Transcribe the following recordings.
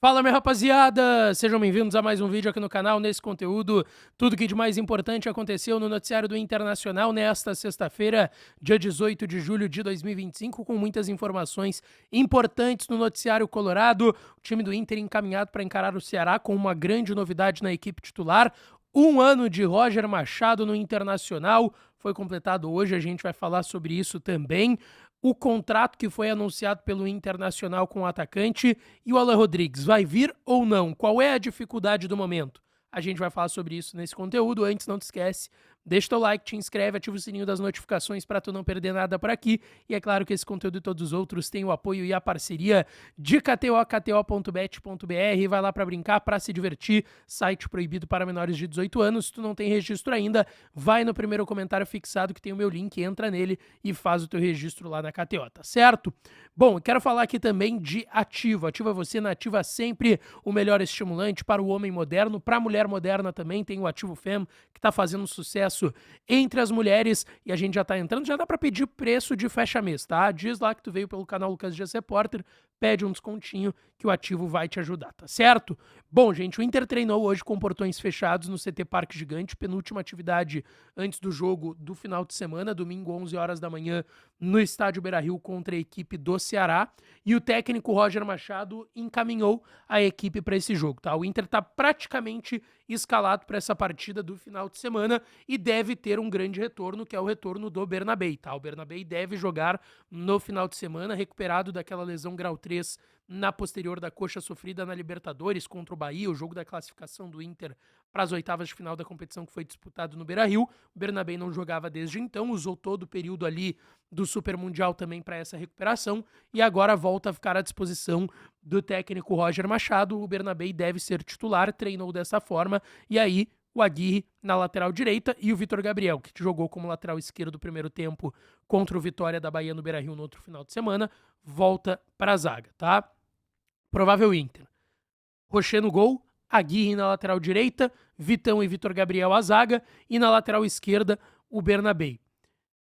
Fala, minha rapaziada! Sejam bem-vindos a mais um vídeo aqui no canal. Nesse conteúdo, tudo que de mais importante aconteceu no noticiário do Internacional nesta sexta-feira, dia 18 de julho de 2025, com muitas informações importantes no noticiário colorado. O time do Inter encaminhado para encarar o Ceará com uma grande novidade na equipe titular. Um ano de Roger Machado no Internacional foi completado hoje, a gente vai falar sobre isso também. O contrato que foi anunciado pelo Internacional com o atacante e o Alan Rodrigues vai vir ou não? Qual é a dificuldade do momento? A gente vai falar sobre isso nesse conteúdo. Antes, não te esquece, deixa teu like, te inscreve, ativa o sininho das notificações para tu não perder nada por aqui. E é claro que esse conteúdo e todos os outros têm o apoio e a parceria de KTO, kto.bet.br. Vai lá para brincar, para se divertir. Site proibido para menores de 18 anos. Se tu não tem registro ainda, vai no primeiro comentário fixado que tem o meu link, entra nele e faz o teu registro lá na KTO, tá certo? Bom, quero falar aqui também de Ativa. Ativa você na Ativa sempre o melhor estimulante para o homem moderno, para a mulher moderna também tem o Ativo Fem, que está fazendo sucesso entre as mulheres e a gente já está entrando, já dá para pedir preço de fecha-mês, tá? Diz lá que tu veio pelo canal Lucas Dias Repórter, pede um descontinho que o Ativo vai te ajudar, tá certo? Bom, gente, o Inter treinou hoje com portões fechados no CT Parque Gigante, penúltima atividade antes do jogo do final de semana, domingo 11 horas da manhã, no estádio Beira-Rio contra a equipe do Ceará, e o técnico Roger Machado encaminhou a equipe para esse jogo, tá? O Inter está praticamente escalado para essa partida do final de semana e deve ter um grande retorno, que é o retorno do Bernabei, tá? O Bernabei deve jogar no final de semana, recuperado daquela lesão grau 3 na posterior da coxa sofrida na Libertadores contra o Bahia, o jogo da classificação do Inter para as oitavas de final da competição que foi disputado no Beira-Rio. O Bernabei não jogava desde então, usou todo o período ali do Super Mundial também para essa recuperação e agora volta a ficar à disposição do técnico Roger Machado. O Bernabei deve ser titular, treinou dessa forma, e aí o Aguirre na lateral direita e o Vitor Gabriel, que jogou como lateral esquerdo no primeiro tempo contra o Vitória da Bahia no Beira-Rio no outro final de semana, volta para a zaga, tá? Provável Inter. Rocher no gol, Aguirre na lateral direita, Vitão e Vitor Gabriel à zaga e na lateral esquerda o Bernabei.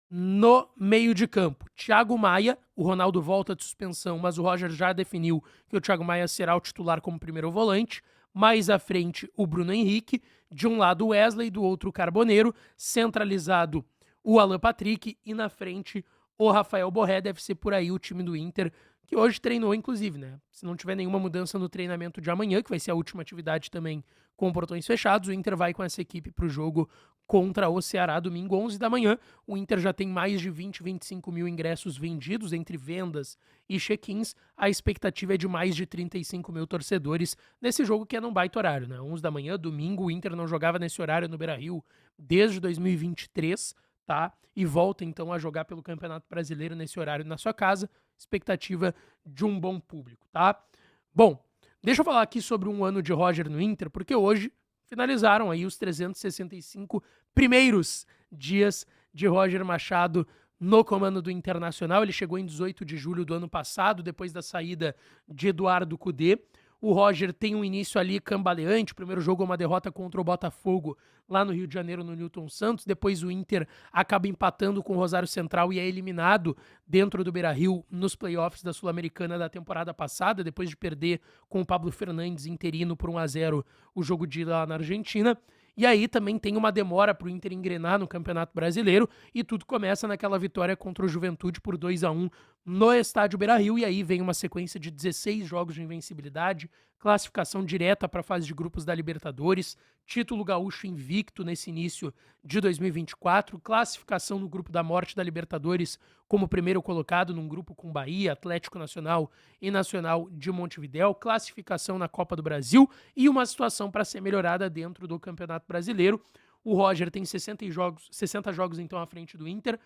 No meio de campo, Thiago Maia, o Ronaldo volta de suspensão, mas o Roger já definiu que o Thiago Maia será o titular como primeiro volante. Mais à frente, o Bruno Henrique, de um lado o Wesley, do outro o Carboneiro, centralizado o Alan Patrick e na frente o Rafael Borré. Deve ser por aí o time do Inter, que hoje treinou, inclusive, né? Se não tiver nenhuma mudança no treinamento de amanhã, que vai ser a última atividade também com portões fechados, o Inter vai com essa equipe para o jogo contra o Ceará, domingo 11 da manhã. O Inter já tem mais de 25 mil ingressos vendidos entre vendas e check-ins. A expectativa é de mais de 35 mil torcedores nesse jogo, que é num baita horário, né? 11 da manhã, domingo. O Inter não jogava nesse horário no Beira-Rio desde 2023, tá? E volta então a jogar pelo Campeonato Brasileiro nesse horário na sua casa. Expectativa de um bom público, tá? Bom, deixa eu falar aqui sobre um ano de Roger no Inter, porque hoje finalizaram aí os 365 primeiros dias de Roger Machado no comando do Internacional. Ele chegou em 18 de julho do ano passado, depois da saída de Eduardo Cudê. O Roger tem um início ali cambaleante. O primeiro jogo é uma derrota contra o Botafogo, lá no Rio de Janeiro, no Newton Santos. Depois o Inter acaba empatando com o Rosário Central e é eliminado dentro do Beira-Rio nos playoffs da Sul-Americana da temporada passada, depois de perder com o Pablo Fernandes interino por 1-0 o jogo de lá na Argentina. E aí também tem uma demora para o Inter engrenar no Campeonato Brasileiro e tudo começa naquela vitória contra o Juventude por 2-1 no estádio Beira-Rio. E aí vem uma sequência de 16 jogos de invencibilidade, classificação direta para a fase de grupos da Libertadores, título gaúcho invicto nesse início de 2024, classificação no grupo da morte da Libertadores como primeiro colocado num grupo com Bahia, Atlético Nacional e Nacional de Montevidéu, classificação na Copa do Brasil e uma situação para ser melhorada dentro do Campeonato Brasileiro. O Roger tem 60 jogos então à frente do Inter,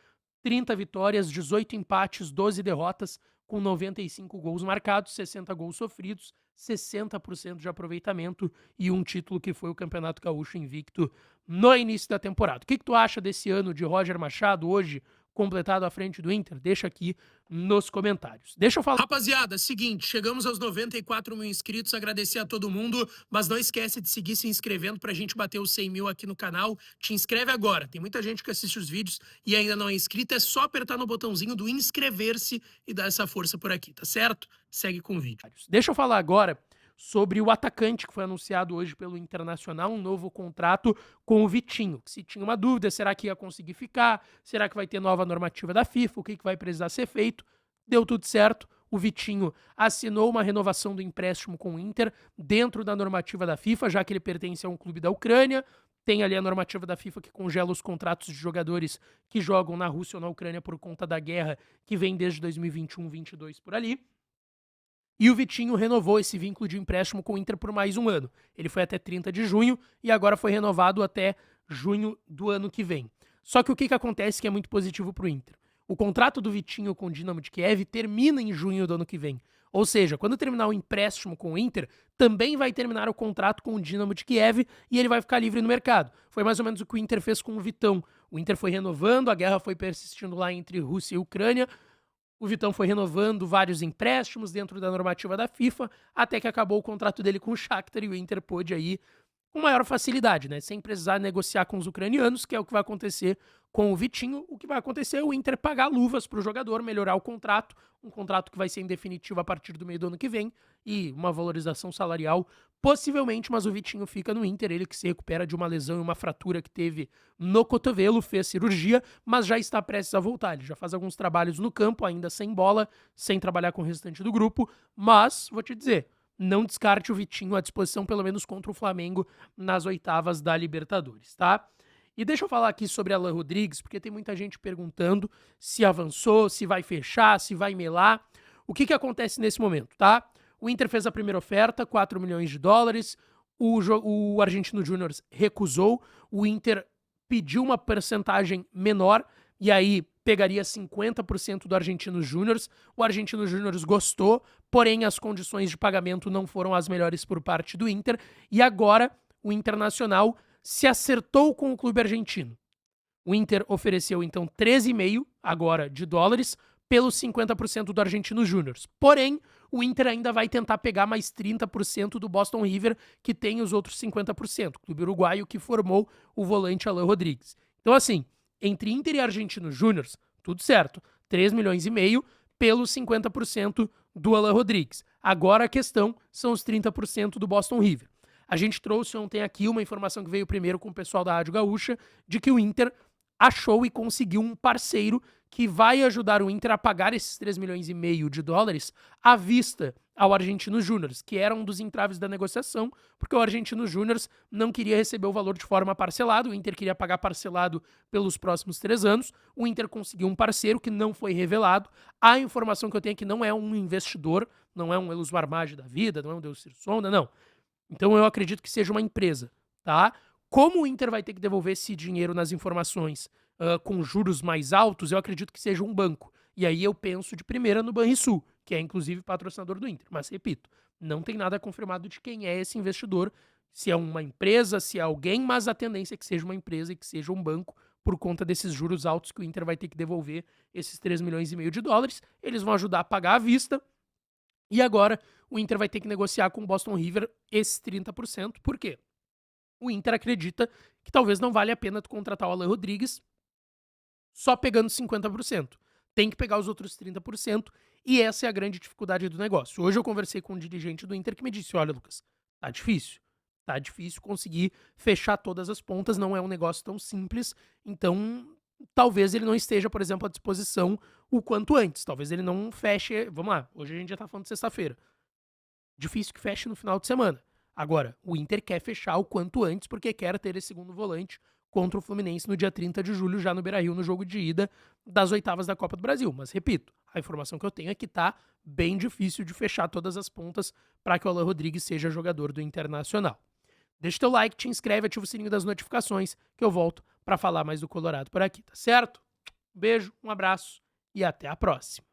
30 vitórias, 18 empates, 12 derrotas, com 95 gols marcados, 60 gols sofridos, 60% de aproveitamento e um título que foi o Campeonato Gaúcho invicto no início da temporada. O que tu acha desse ano de Roger Machado hoje, completado à frente do Inter? Deixa aqui nos comentários. Deixa eu falar. Rapaziada, seguinte, chegamos aos 94 mil inscritos, agradecer a todo mundo, mas não esquece de seguir se inscrevendo pra gente bater os 100 mil aqui no canal. Te inscreve agora, tem muita gente que assiste os vídeos e ainda não é inscrito, é só apertar no botãozinho do inscrever-se e dar essa força por aqui, tá certo? Segue com o vídeo. Deixa eu falar agora sobre o atacante que foi anunciado hoje pelo Internacional, um novo contrato com o Vitinho. Se tinha uma dúvida, será que ia conseguir ficar? Será que vai ter nova normativa da FIFA? O que vai precisar ser feito? Deu tudo certo. O Vitinho assinou uma renovação do empréstimo com o Inter dentro da normativa da FIFA, já que ele pertence a um clube da Ucrânia. Tem ali a normativa da FIFA que congela os contratos de jogadores que jogam na Rússia ou na Ucrânia por conta da guerra que vem desde 2021-22 por ali. E o Vitinho renovou esse vínculo de empréstimo com o Inter por mais um ano. Ele foi até 30 de junho e agora foi renovado até junho do ano que vem. Só que o que acontece que é muito positivo para o Inter? O contrato do Vitinho com o Dinamo de Kiev termina em junho do ano que vem. Ou seja, quando terminar o empréstimo com o Inter, também vai terminar o contrato com o Dinamo de Kiev e ele vai ficar livre no mercado. Foi mais ou menos o que o Inter fez com o Vitão. O Inter foi renovando, a guerra foi persistindo lá entre Rússia e Ucrânia. O Vitão foi renovando vários empréstimos dentro da normativa da FIFA, até que acabou o contrato dele com o Shakhtar e o Inter pôde aí com maior facilidade, né? Sem precisar negociar com os ucranianos, que é o que vai acontecer com o Vitinho. O que vai acontecer é o Inter pagar luvas para o jogador, melhorar o contrato, um contrato que vai ser em definitivo a partir do meio do ano que vem, e uma valorização salarial possivelmente, mas o Vitinho fica no Inter, ele que se recupera de uma lesão e uma fratura que teve no cotovelo, fez cirurgia, mas já está prestes a voltar. Ele já faz alguns trabalhos no campo, ainda sem bola, sem trabalhar com o restante do grupo, mas, vou te dizer, não descarte o Vitinho à disposição, pelo menos contra o Flamengo, nas oitavas da Libertadores, tá? E deixa eu falar aqui sobre Alan Rodrigues, porque tem muita gente perguntando se avançou, se vai fechar, se vai melar. O que acontece nesse momento, tá? O Inter fez a primeira oferta, 4 milhões de dólares, o Argentino Júnior recusou, o Inter pediu uma percentagem menor, e aí pegaria 50% do Argentino Júnior. O Argentino Júnior gostou, porém as condições de pagamento não foram as melhores por parte do Inter, e agora o Internacional se acertou com o clube argentino. O Inter ofereceu então 13,5 agora de dólares pelos 50% do Argentino Júnior. Porém, o Inter ainda vai tentar pegar mais 30% do Boston River, que tem os outros 50%, o clube uruguaio que formou o volante Alan Rodrigues. Então assim, entre Inter e Argentino Júnior, tudo certo, 3 milhões e meio pelos 50% do Alan Rodrigues. Agora a questão são os 30% do Boston River. A gente trouxe ontem aqui uma informação que veio primeiro com o pessoal da Rádio Gaúcha, de que o Inter achou e conseguiu um parceiro que vai ajudar o Inter a pagar esses 3 milhões e meio de dólares à vista ao Argentino Júnior, que era um dos entraves da negociação, porque o Argentino Júnior não queria receber o valor de forma parcelada, o Inter queria pagar parcelado pelos próximos 3 anos, o Inter conseguiu um parceiro que não foi revelado. A informação que eu tenho é que não é um investidor, não é um Elos Marmage da vida, não é um Delcir Sonda, não. Então eu acredito que seja uma empresa, tá? Como o Inter vai ter que devolver esse dinheiro nas informações com juros mais altos, eu acredito que seja um banco. E aí eu penso de primeira no Banrisul, que é inclusive patrocinador do Inter. Mas repito, não tem nada confirmado de quem é esse investidor, se é uma empresa, se é alguém, mas a tendência é que seja uma empresa e que seja um banco por conta desses juros altos que o Inter vai ter que devolver esses 3 milhões e meio de dólares. Eles vão ajudar a pagar à vista. E agora o Inter vai ter que negociar com o Boston River esses 30%. Por quê? O Inter acredita que talvez não vale a pena tu contratar o Alan Rodrigues só pegando 50%. Tem que pegar os outros 30%, e essa é a grande dificuldade do negócio. Hoje eu conversei com um dirigente do Inter que me disse, olha, Lucas, tá difícil conseguir fechar todas as pontas, não é um negócio tão simples, então talvez ele não esteja, por exemplo, à disposição o quanto antes, talvez ele não feche, vamos lá, hoje a gente já tá falando de sexta-feira, difícil que feche no final de semana. Agora, o Inter quer fechar o quanto antes, porque quer ter esse segundo volante contra o Fluminense no dia 30 de julho, já no Beira-Rio, no jogo de ida das oitavas da Copa do Brasil. Mas, repito, a informação que eu tenho é que tá bem difícil de fechar todas as pontas para que o Alan Rodrigues seja jogador do Internacional. Deixa teu like, te inscreve, ativa o sininho das notificações, que eu volto para falar mais do Colorado por aqui, tá certo? Um beijo, um abraço e até a próxima.